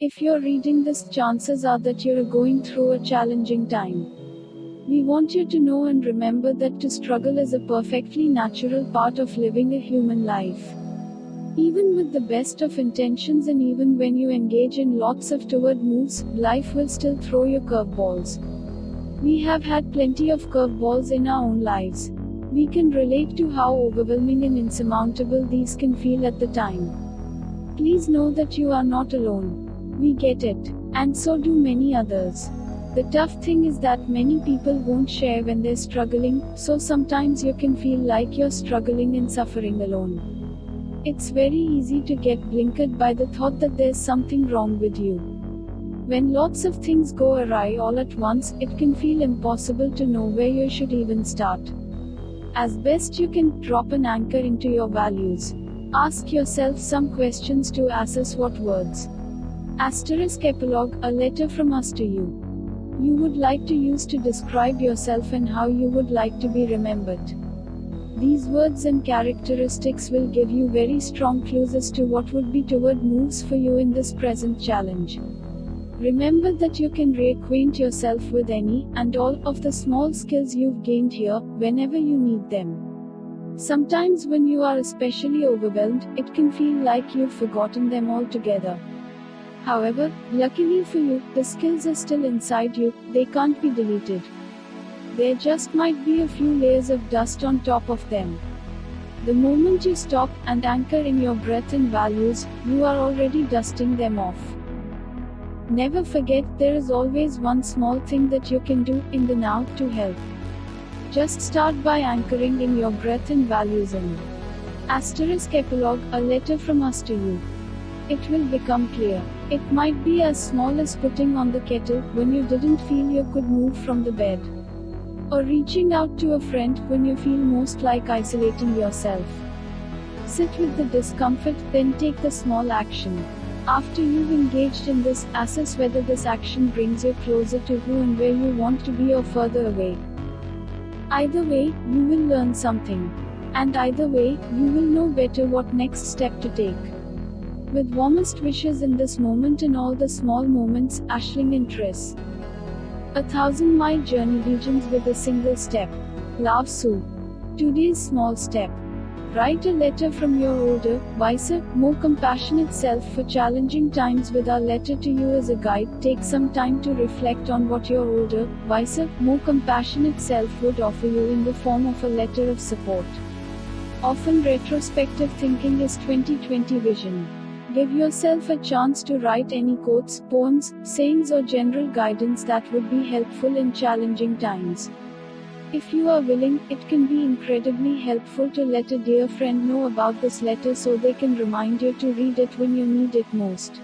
If you're reading this, chances are that you're going through a challenging time. We want you to know and remember that to struggle is a perfectly natural part of living a human life. Even with the best of intentions and even when you engage in lots of toward moves, life will still throw you curveballs. We have had plenty of curveballs in our own lives. We can relate to how overwhelming and insurmountable these can feel at the time. Please know that you are not alone. We get it, and so do many others. The tough thing is that many people won't share when they're struggling, so sometimes you can feel like you're struggling and suffering alone. It's very easy to get blinkered by the thought that there's something wrong with you. When lots of things go awry all at once, it can feel impossible to know where you should even start. As best you can, drop an anchor into your values. Ask yourself some questions to assess what words. Asterisk epilogue, a letter from us to you. You would like to use to describe yourself and how you would like to be remembered. These words and characteristics will give you very strong clues as to what would be toward moves for you in this present challenge. Remember that you can reacquaint yourself with any and all of the small skills you've gained here, whenever you need them. Sometimes when you are especially overwhelmed, it can feel like you've forgotten them altogether. However, luckily for you, the skills are still inside you, they can't be deleted. There just might be a few layers of dust on top of them. The moment you stop and anchor in your breath and values, you are already dusting them off. Never forget, there is always one small thing that you can do in the now to help. Just start by anchoring in your breath and values in. Asterisk epilogue, a letter from us to you. It will become clear. It might be as small as putting on the kettle when you didn't feel you could move from the bed. Or reaching out to a friend when you feel most like isolating yourself. Sit with the discomfort, then take the small action. After you've engaged in this, assess whether this action brings you closer to who and where you want to be or further away. Either way, you will learn something. And either way, you will know better what next step to take. With warmest wishes in this moment and all the small moments, Ashling and Triss. 1,000-mile journey begins with a single step. Love Sue. Today's small step. Write a letter from your older, wiser, more compassionate self for challenging times. With our letter to you as a guide, take some time to reflect on what your older, wiser, more compassionate self would offer you in the form of a letter of support. Often retrospective thinking is 20/20 vision. Give yourself a chance to write any quotes, poems, sayings or general guidance that would be helpful in challenging times. If you are willing, it can be incredibly helpful to let a dear friend know about this letter so they can remind you to read it when you need it most.